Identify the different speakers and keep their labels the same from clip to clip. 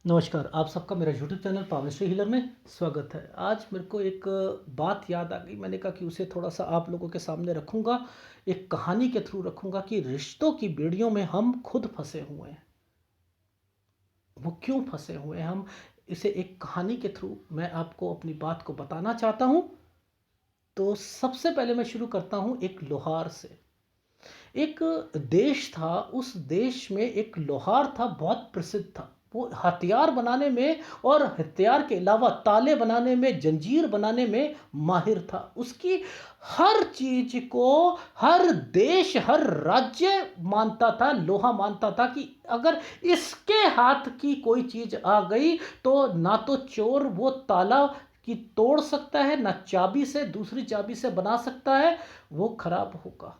Speaker 1: नमस्कार, आप सबका मेरा यूट्यूब चैनल पावनश्री हीलर में स्वागत है। आज मेरे को एक बात याद आ गई, मैंने कहा कि उसे थोड़ा-सा आप लोगों के सामने रखूँगा, एक कहानी के थ्रू रखूँगा कि रिश्तों की बेड़ियों में हम खुद फँसे हुए हैं। वो क्यों फँसे हुए हैं हम, इसे एक कहानी के थ्रू मैं आपको अपनी बात को बताना चाहता हूँ। तो सबसे पहले मैं शुरू करता हूँ एक लोहार से। एक देश था, उस देश में एक लोहार था, बहुत प्रसिद्ध था। वो हथियार बनाने में और हथियार के अलावा ताले बनाने में, जंजीर बनाने में माहिर था। उसकी हर चीज़ को हर देश, हर राज्य मानता था, लोहा मानता था कि अगर इसके हाथ की कोई चीज़ आ गई, तो ना तो चोर वो ताला की तोड़ सकता है, ना चाबी से दूसरी चाबी से बना सकता है, वो खराब होगा।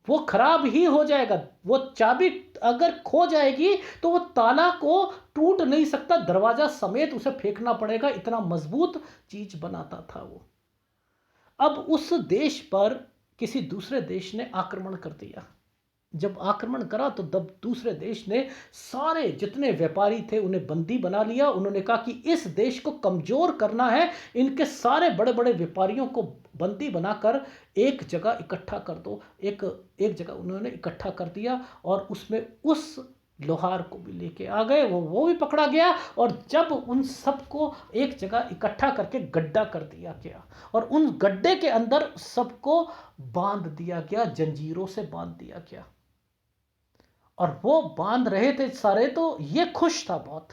Speaker 1: वो खराब ही हो जाएगा। वो चाबी अगर खो जाएगी तो वो ताला को टूट नहीं सकता, दरवाजा समेत उसे फेंकना पड़ेगा, इतना मजबूत चीज बनाता था वो। अब उस देश पर किसी दूसरे देश ने आक्रमण कर दिया। जब आक्रमण करा तो तब दूसरे देश ने सारे जितने व्यापारी थे उन्हें बंदी बना लिया। उन्होंने कहा कि इस देश को कमजोर करना है, इनके सारे बड़े बड़े व्यापारियों को बंदी बनाकर एक जगह इकट्ठा कर दो। एक एक जगह उन्होंने इकट्ठा कर दिया और उसमें उस लोहार को भी लेके आ गए। वो भी पकड़ा गया और जब उन सबको एक जगह इकट्ठा करके गड्ढा कर दिया गया और उन गड्ढे के अंदर सबको बांध दिया गया, जंजीरों से बांध दिया गया। और वो बांध रहे थे सारे, तो ये खुश था बहुत।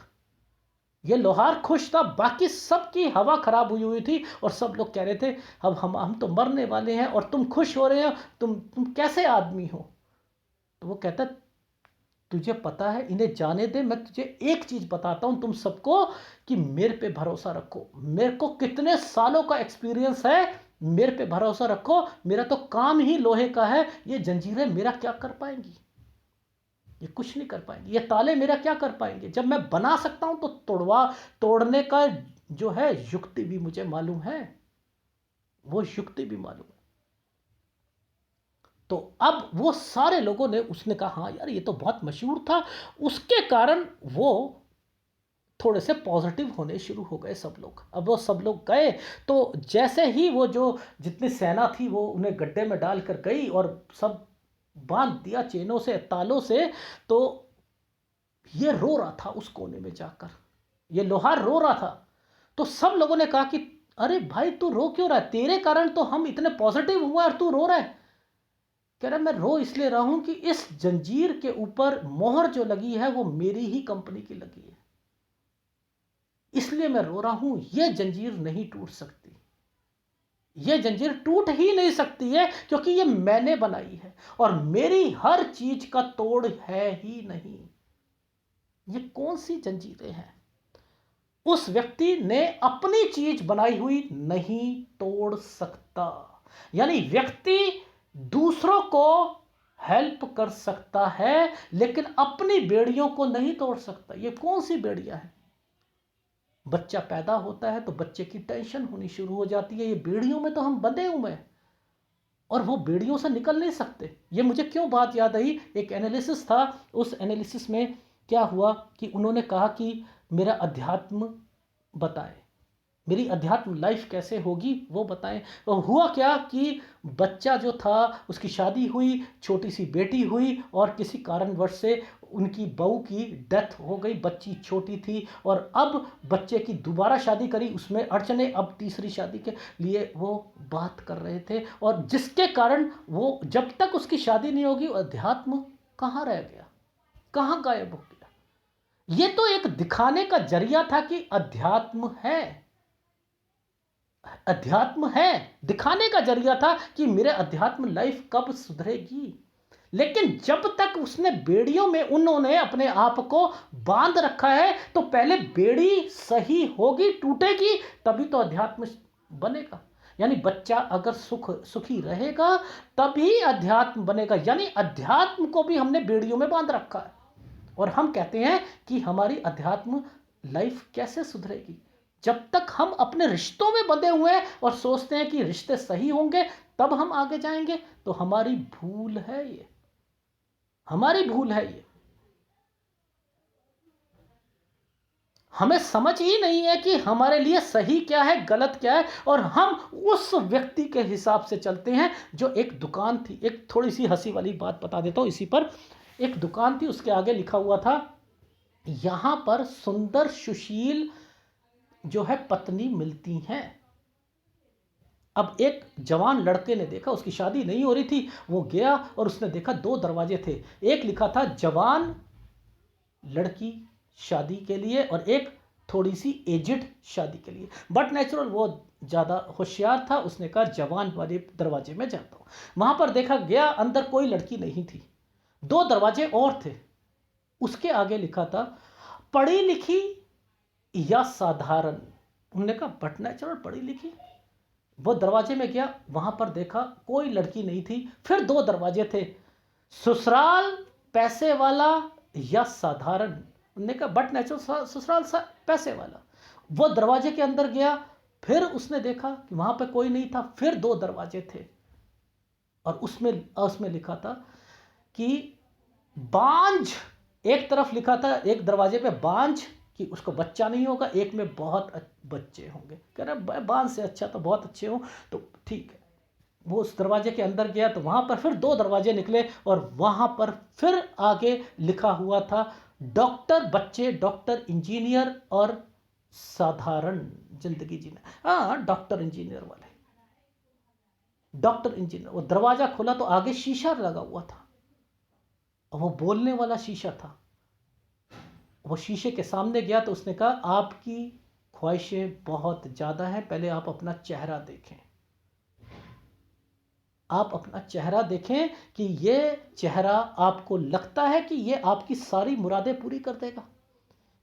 Speaker 1: ये लोहार खुश था, बाकी सबकी हवा खराब हुई हुई थी और सब लोग कह रहे थे अब हम तो मरने वाले हैं और तुम खुश हो रहे हो, तुम कैसे आदमी हो। तो वो कहता तुझे पता है, इन्हें जाने दे, मैं तुझे एक चीज बताता हूं तुम सबको कि मेरे पे भरोसा रखो। मेरे को कितने सालों का एक्सपीरियंस है, मेरे पे भरोसा रखो। मेरा तो काम ही लोहे का है, ये जंजीरें मेरा क्या कर पाएंगी, ये कुछ नहीं कर पाएंगे। ये ताले मेरा क्या कर पाएंगे, जब मैं बना सकता हूं तो तोड़ने का जो है युक्ति भी मुझे मालूम है, वो युक्ति भी मालूम है। तो अब वो सारे लोगों ने, उसने कहा हाँ यार ये तो बहुत मशहूर था, उसके कारण वो थोड़े से पॉजिटिव होने शुरू हो गए सब लोग। अब वो सब लोग गए, तो जैसे ही वो जो जितनी सेना थी वो उन्हें गड्ढे में डालकर गई और सब बांध दिया चेनों से, तालों से। तो ये रो रहा था उस कोने में जाकर, ये लोहार रो रहा था। तो सब लोगों ने कहा कि अरे भाई तू रो क्यों रहा है, तेरे कारण तो हम इतने पॉजिटिव हुए और तू रो रहा है। कह रहा मैं रो इसलिए रहा हूं कि इस जंजीर के ऊपर मोहर जो लगी है वो मेरी ही कंपनी की लगी है, इसलिए मैं रो रहा हूं। यह जंजीर नहीं टूट सकती, यह जंजीर टूट ही नहीं सकती है क्योंकि ये मैंने बनाई है और मेरी हर चीज का तोड़ है ही नहीं। ये कौन सी जंजीरें हैं, उस व्यक्ति ने अपनी चीज बनाई हुई नहीं तोड़ सकता। यानी व्यक्ति दूसरों को हेल्प कर सकता है लेकिन अपनी बेड़ियों को नहीं तोड़ सकता। ये कौन सी बेड़ियां है, बच्चा पैदा होता है तो बच्चे की टेंशन होनी शुरू हो जाती है, ये बेड़ियों में तो हम बंधे हुए हैं और वो बेड़ियों से निकल नहीं सकते। ये मुझे क्यों बात याद आई, एक एनालिसिस था, उस एनालिसिस में क्या हुआ कि उन्होंने कहा कि मेरा अध्यात्म बताएं, मेरी अध्यात्म लाइफ कैसे होगी वो बताएं। तो हुआ क्या कि बच्चा जो था उसकी शादी हुई, छोटी सी बेटी हुई और किसी कारणवश से उनकी बहू की डेथ हो गई, बच्ची छोटी थी और अब बच्चे की दोबारा शादी करी, उसमें अड़चने, अब तीसरी शादी के लिए वो बात कर रहे थे और जिसके कारण वो जब तक उसकी शादी नहीं होगी अध्यात्म कहाँ रह गया, कहाँ गायब हो गया। ये तो एक दिखाने का जरिया था कि अध्यात्म है, अध्यात्म है, दिखाने का जरिया था कि मेरे अध्यात्म लाइफ कब सुधरेगी। लेकिन जब तक उसने बेड़ियों में उन्होंने अपने आप को बांध रखा है, तो पहले बेड़ी सही होगी, टूटेगी, तभी तो अध्यात्म बनेगा। यानी बच्चा अगर सुखी रहेगा तभी अध्यात्म बनेगा। यानी अध्यात्म को भी हमने बेड़ियों में बांध रखा है और हम कहते हैं कि हमारी अध्यात्म लाइफ कैसे सुधरेगी। जब तक हम अपने रिश्तों में बंधे हुए हैं और सोचते हैं कि रिश्ते सही होंगे तब हम आगे जाएंगे, तो हमारी भूल है ये, हमारी भूल है ये। हमें समझ ही नहीं है कि हमारे लिए सही क्या है, गलत क्या है, और हम उस व्यक्ति के हिसाब से चलते हैं। जो एक दुकान थी, एक थोड़ी सी हंसी वाली बात बता देता हूँ इसी पर। एक दुकान थी, उसके आगे लिखा हुआ था, यहाँ पर सुंदर सुशील जो है पत्नी मिलती हैं। अब एक जवान लड़के ने देखा, उसकी शादी नहीं हो रही थी, वो गया और उसने देखा दो दरवाजे थे। एक लिखा था जवान लड़की शादी के लिए, और एक थोड़ी सी एजिड शादी के लिए। बट नेचुरल वो ज़्यादा होशियार था, उसने कहा जवान वाले दरवाजे में जाता हूँ। वहाँ पर देखा गया, अंदर कोई लड़की नहीं थी, दो दरवाजे और थे। उसके आगे लिखा था पढ़ी लिखी या साधारण। उन्होंने कहा बट नेचुरल पढ़ी लिखी। वो दरवाजे में गया, वहाँ पर देखा कोई लड़की नहीं थी। फिर दो दरवाजे थे, ससुराल पैसे वाला या साधारण। उन्होंने कहा बट नेचुरल ससुराल पैसे वाला। वो दरवाजे के अंदर गया, फिर उसने देखा कि वहाँ पे कोई नहीं था। फिर दो दरवाजे थे, और उसमें उसमें लिखा था कि बांझ। एक तरफ लिखा था, एक दरवाजे पे बांझ कि उसको बच्चा नहीं होगा, एक में बहुत बच्चे होंगे। कह रहा बांझ से अच्छा तो बहुत अच्छे हो, तो ठीक है। वो उस दरवाजे के अंदर गया, तो वहाँ पर फिर दो दरवाजे निकले, और वहाँ पर फिर आगे लिखा हुआ था डॉक्टर बच्चे, डॉक्टर इंजीनियर और साधारण जिंदगी जीना। हाँ, डॉक्टर इंजीनियर वाले, डॉक्टर इंजीनियर। वो दरवाजा खोला तो आगे शीशा लगा हुआ था, और वो बोलने वाला शीशा था। वो शीशे के सामने गया तो उसने कहा आपकी ख्वाहिशें बहुत ज़्यादा हैं, पहले आप अपना चेहरा देखें। आप अपना चेहरा देखें कि ये चेहरा आपको लगता है कि ये आपकी सारी मुरादें पूरी कर देगा।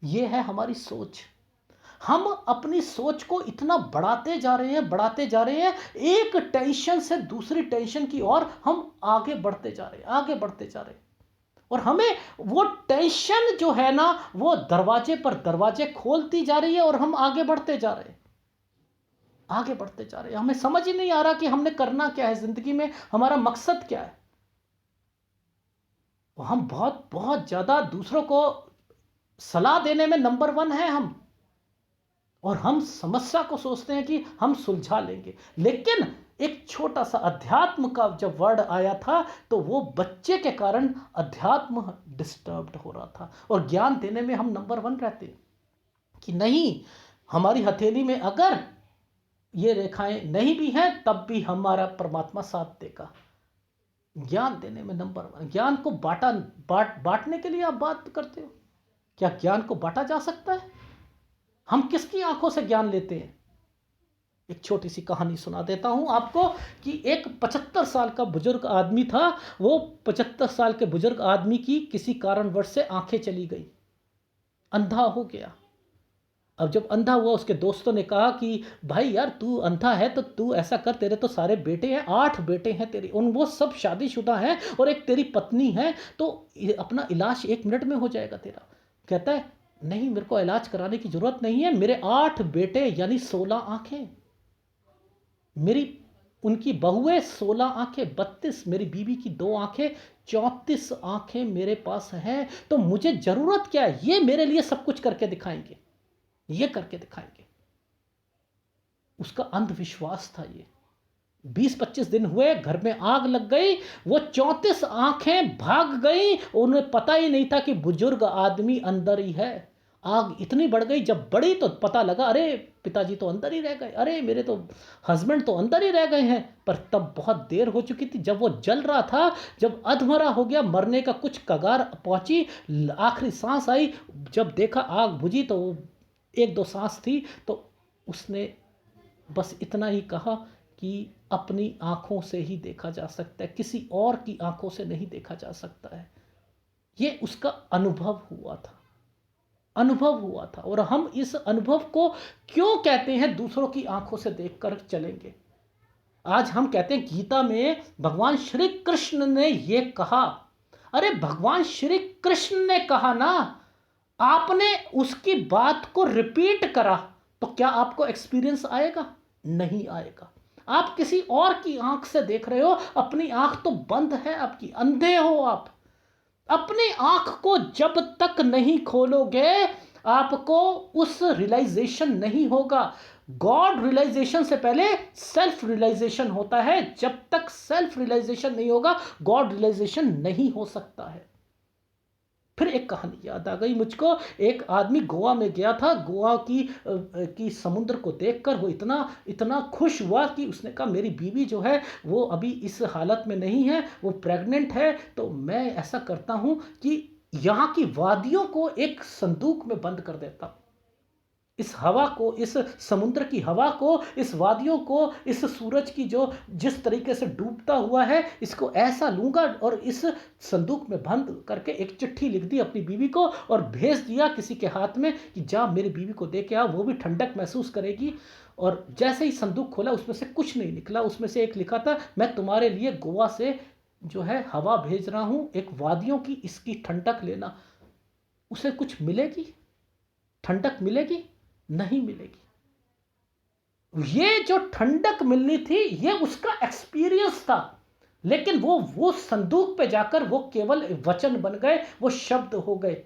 Speaker 1: ये है हमारी सोच। हम अपनी सोच को इतना बढ़ाते जा रहे हैं, बढ़ाते जा रहे हैं, एक टेंशन से दूसरी टेंशन की ओर हम आगे बढ़ते जा रहे हैं, आगे बढ़ते जा रहे हैं। और हमें वो टेंशन जो है ना, वो दरवाजे पर दरवाजे खोलती जा रही है, और हम आगे बढ़ते जा रहे हैं, आगे बढ़ते जा रहे हैं। हमें समझ ही नहीं आ रहा कि हमने करना क्या है जिंदगी में, हमारा मकसद क्या है। हम बहुत बहुत ज्यादा दूसरों को सलाह देने में नंबर वन है हम, और हम समस्या को सोचते हैं कि हम सुलझा लेंगे। लेकिन एक छोटा सा अध्यात्म का जब वर्ड आया था, तो वो बच्चे के कारण अध्यात्म डिस्टर्ब्ड हो रहा था, और ज्ञान देने में हम नंबर वन रहते कि नहीं, हमारी हथेली में अगर ये रेखाएं नहीं भी हैं, तब भी हमारा परमात्मा साथ देगा। ज्ञान देने में नंबर वन। ज्ञान को बांटने के लिए आप बात करते हो, क्या ज्ञान को बांटा जा सकता है? हम किसकी आंखों से ज्ञान लेते हैं? एक छोटी सी कहानी सुना देता हूं आपको कि एक 75 साल का बुजुर्ग आदमी था। वो 75 साल के बुजुर्ग आदमी की किसी कारणवश से आंखें चली गई, अंधा हो गया। अब जब अंधा हुआ, उसके दोस्तों ने कहा कि भाई यार, तू अंधा है तो तू ऐसा कर, तेरे तो सारे बेटे हैं, 8 बेटे हैं तेरे, उन वो सब शादीशुदा हैं, और एक तेरी पत्नी है, तो अपना इलाज 1 मिनट में हो जाएगा तेरा। कहता है नहीं, मेरे को इलाज कराने की जरूरत नहीं है, मेरे 8 बेटे यानी 16 आंखें, मेरी उनकी बहुएं 16 आंखें, 32 मेरी बीवी की 2 आंखें, 34 आंखें मेरे पास हैं, तो मुझे जरूरत क्या है? ये मेरे लिए सब कुछ करके दिखाएंगे, ये करके दिखाएंगे। उसका अंधविश्वास था ये। 20-25 दिन हुए, घर में आग लग गई, वो 34 आंखें भाग गई, उन्हें पता ही नहीं था कि बुजुर्ग आदमी अंदर ही है। आग इतनी बढ़ गई, जब बढ़ी तो पता लगा अरे पिताजी तो अंदर ही रह गए, अरे मेरे तो हस्बैंड तो अंदर ही रह गए हैं। पर तब बहुत देर हो चुकी थी। जब वो जल रहा था, जब अधमरा हो गया, मरने का कुछ कगार पहुंची, आखिरी सांस आई, जब देखा आग बुझी तो 1-2 सांस थी, तो उसने बस इतना ही कहा कि अपनी आंखों से ही देखा जा सकता है, किसी और की आंखों से नहीं देखा जा सकता है। ये उसका अनुभव हुआ था, अनुभव हुआ था। और हम इस अनुभव को क्यों कहते हैं दूसरों की आंखों से देखकर चलेंगे? आज हम कहते हैं गीता में भगवान श्री कृष्ण ने ये कहा। अरे भगवान श्री कृष्ण ने कहा ना, आपने उसकी बात को रिपीट करा, तो क्या आपको एक्सपीरियंस आएगा? नहीं आएगा। आप किसी और की आंख से देख रहे हो, अपनी आंख तो बंद है आपकी, अंधे हो आप। अपनी आंख को जब तक नहीं खोलोगे, आपको उस रियलाइजेशन नहीं होगा। गॉड रियलाइजेशन से पहले सेल्फ रियलाइजेशन होता है। जब तक सेल्फ रियलाइजेशन नहीं होगा, गॉड रियलाइजेशन नहीं हो सकता है। फिर एक कहानी याद आ गई मुझको। एक आदमी गोवा में गया था। गोवा की समुद्र को देखकर वो इतना इतना खुश हुआ कि उसने कहा मेरी बीवी जो है वो अभी इस हालत में नहीं है, वो प्रेग्नेंट है, तो मैं ऐसा करता हूँ कि यहाँ की वादियों को एक संदूक में बंद कर देता हूँ। इस हवा को, इस समुद्र की हवा को, इस वादियों को, इस सूरज की जो जिस तरीके से डूबता हुआ है, इसको ऐसा लूंगा और इस संदूक में बंद करके एक चिट्ठी लिख दी अपनी बीवी को और भेज दिया किसी के हाथ में कि जा मेरी बीवी को दे के आ, वो भी ठंडक महसूस करेगी। और जैसे ही संदूक खोला उसमें से कुछ नहीं निकला। उसमें से एक लिखा था, मैं तुम्हारे लिए गोवा से जो है हवा भेज रहा हूं, एक वादियों की, इसकी ठंडक लेना। उसे कुछ मिलेगी? ठंडक मिलेगी? नहीं मिलेगी। ये जो ठंडक मिलनी थी ये उसका एक्सपीरियंस था, लेकिन वो संदूक पे जाकर वो केवल वचन बन गए, वो शब्द हो गए।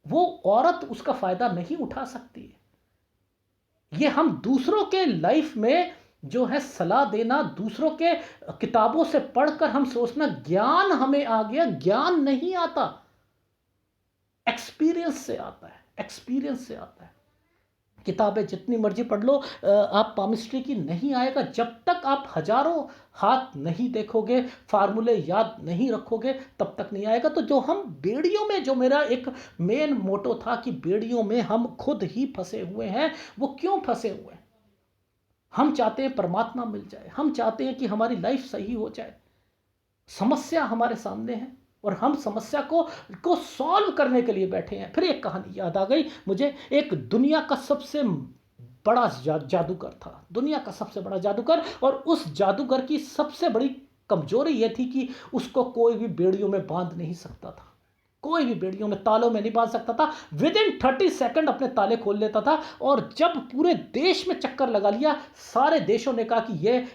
Speaker 1: वो औरत उसका फायदा नहीं उठा सकती है। ये हम दूसरों के लाइफ में जो है सलाह देना, दूसरों के किताबों से पढ़कर हम सोचना ज्ञान हमें आ गया, ज्ञान नहीं आता, एक्सपीरियंस से आता है, एक्सपीरियंस से आता है। किताबें जितनी मर्जी पढ़ लो, आप पामिस्ट्री की नहीं आएगा जब तक आप हजारों हाथ नहीं देखोगे, फार्मूले याद नहीं रखोगे, तब तक नहीं आएगा। तो जो हम बेड़ियों में, जो मेरा एक मेन मोटो था कि बेड़ियों में हम खुद ही फंसे हुए हैं। वो क्यों फंसे हुए हैं? हम चाहते हैं परमात्मा मिल जाए, हम चाहते हैं कि हमारी लाइफ सही हो जाए। समस्या हमारे सामने है और हम समस्या को सॉल्व करने के लिए बैठे हैं। फिर एक कहानी याद आ गई मुझे। एक दुनिया का सबसे बड़ा जादूगर था, दुनिया का सबसे बड़ा जादूगर, और उस जादूगर की सबसे बड़ी कमजोरी यह थी कि उसको कोई भी बेड़ियों में बांध नहीं सकता था। कोई भी बेड़ियों में, तालों में नहीं बांध सकता था। विद इन 30 सेकंड अपने ताले खोल लेता था। और जब पूरे देश में चक्कर लगा लिया, सारे देशों ने कहा कि यह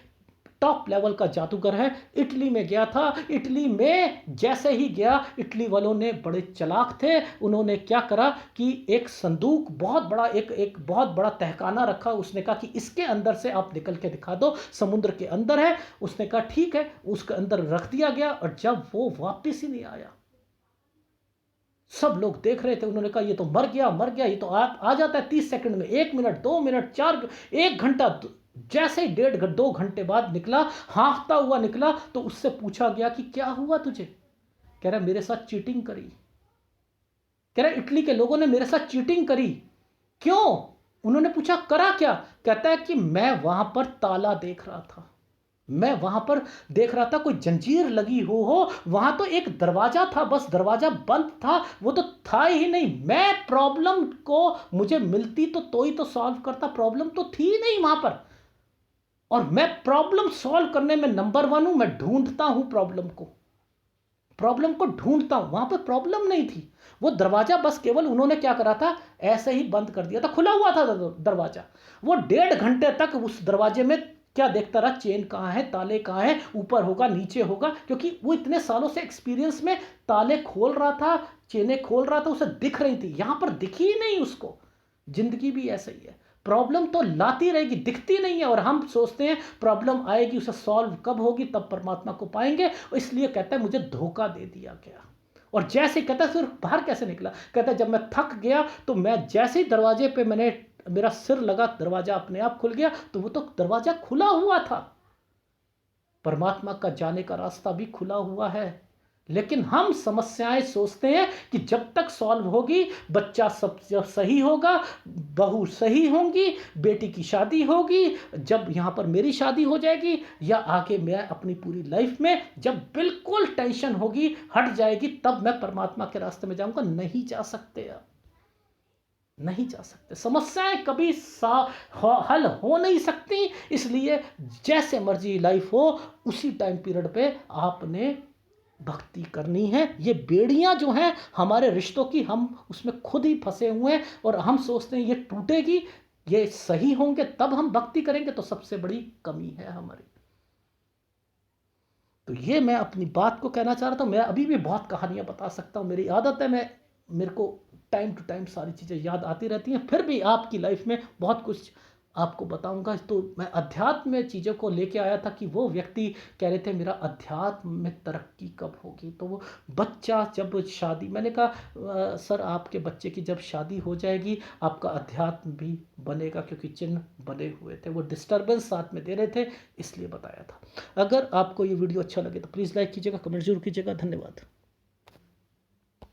Speaker 1: टॉप लेवल का जादूगर है। इटली में गया था। इटली में जैसे ही गया, इटली वालों ने बड़े चालाक थे, उन्होंने क्या करा कि एक संदूक, बहुत बड़ा, एक बहुत बड़ा तहखाना रखा। उसने कहा कि इसके अंदर से आप निकल के दिखा दो, समुद्र के अंदर है। उसने कहा ठीक है, उसके अंदर रख दिया गया। और जब वो वापस ही नहीं आया, सब लोग देख रहे थे। उन्होंने कहा ये तो मर गया, मर गया, ये तो आ जाता है 30 सेकंड में, 1 मिनट, 2 मिनट, 4, 1 घंटा। जैसे ही 1.5 घंटे बाद निकला, हाँफता हुआ निकला, तो उससे पूछा गया कि क्या हुआ तुझे? कह रहा मेरे साथ चीटिंग करी। कह रहा इटली के लोगों ने मेरे साथ चीटिंग करी। क्यों? उन्होंने पूछा करा क्या? कहता है कि मैं वहां पर ताला देख रहा था, मैं वहां पर देख रहा था, कोई जंजीर लगी हो, वहां तो एक दरवाजा था, बस दरवाजा बंद था, वो तो था ही नहीं। मैं प्रॉब्लम को, मुझे मिलती तो ही तो सॉल्व करता, प्रॉब्लम तो थी नहीं वहां पर। और मैं प्रॉब्लम सॉल्व करने में नंबर 1 हूं। मैं ढूंढता हूं प्रॉब्लम को, प्रॉब्लम को ढूंढता हूं। वहां पर प्रॉब्लम नहीं थी, वो दरवाजा बस केवल उन्होंने क्या करा था, ऐसे ही बंद कर दिया था, खुला हुआ था दरवाजा। वो 1.5 घंटे तक उस दरवाजे में क्या देखता रहा, चेन कहाँ है, ताले कहाँ है, ऊपर होगा, नीचे होगा, क्योंकि वो इतने सालों से एक्सपीरियंस में ताले खोल रहा था, चेनें खोल रहा था, उसे दिख रही थी। यहां पर दिखी ही नहीं उसको। जिंदगी भी ऐसा ही है, प्रॉब्लम तो लाती रहेगी, दिखती नहीं है। और हम सोचते हैं प्रॉब्लम आएगी, उसे सॉल्व कब होगी, तब परमात्मा को पाएंगे। इसलिए कहता है मुझे धोखा दे दिया गया। और जैसे कहता है फिर बाहर कैसे निकला, कहता है जब मैं थक गया तो मैं जैसे ही दरवाजे पे मैंने मेरा सिर लगा, दरवाजा अपने आप खुल गया। तो वो तो दरवाजा खुला हुआ था। परमात्मा का जाने का रास्ता भी खुला हुआ है। लेकिन हम समस्याएं सोचते हैं कि जब तक सॉल्व होगी, बच्चा सब सही होगा, बहू सही होंगी, बेटी की शादी होगी, जब यहां पर मेरी शादी हो जाएगी, या आगे मैं अपनी पूरी लाइफ में जब बिल्कुल टेंशन होगी, हट जाएगी, तब मैं परमात्मा के रास्ते में जाऊंगा। नहीं जा सकते आप, नहीं जा सकते। समस्याएं कभी हल हो नहीं सकती। इसलिए जैसे मर्जी लाइफ हो, उसी टाइम पीरियड पे आपने भक्ति करनी है। ये बेड़ियां जो हैं हमारे रिश्तों की, हम उसमें खुद ही फंसे हुए हैं और हम सोचते हैं ये टूटेगी, ये सही होंगे तब हम भक्ति करेंगे। तो सबसे बड़ी कमी है हमारी। तो ये मैं अपनी बात को कहना चाह रहा था। मैं अभी भी बहुत कहानियां बता सकता हूं, मेरी आदत है। मेरे को टाइम टू टाइम सारी चीज़ें याद आती रहती हैं, फिर भी आपकी लाइफ में बहुत कुछ आपको बताऊँगा। तो मैं अध्यात्म में चीज़ों को लेके आया था कि वो व्यक्ति कह रहे थे मेरा अध्यात्म में तरक्की कब होगी? तो वो बच्चा जब शादी, मैंने कहा सर आपके बच्चे की जब शादी हो जाएगी आपका अध्यात्म भी बनेगा, क्योंकि चिन्ह बने हुए थे। वो डिस्टर्बेंस साथ में दे रहे थे, इसलिए बताया था। अगर आपको ये वीडियो अच्छा लगे तो प्लीज़ लाइक कीजिएगा, कमेंट ज़रूर कीजिएगा। धन्यवाद।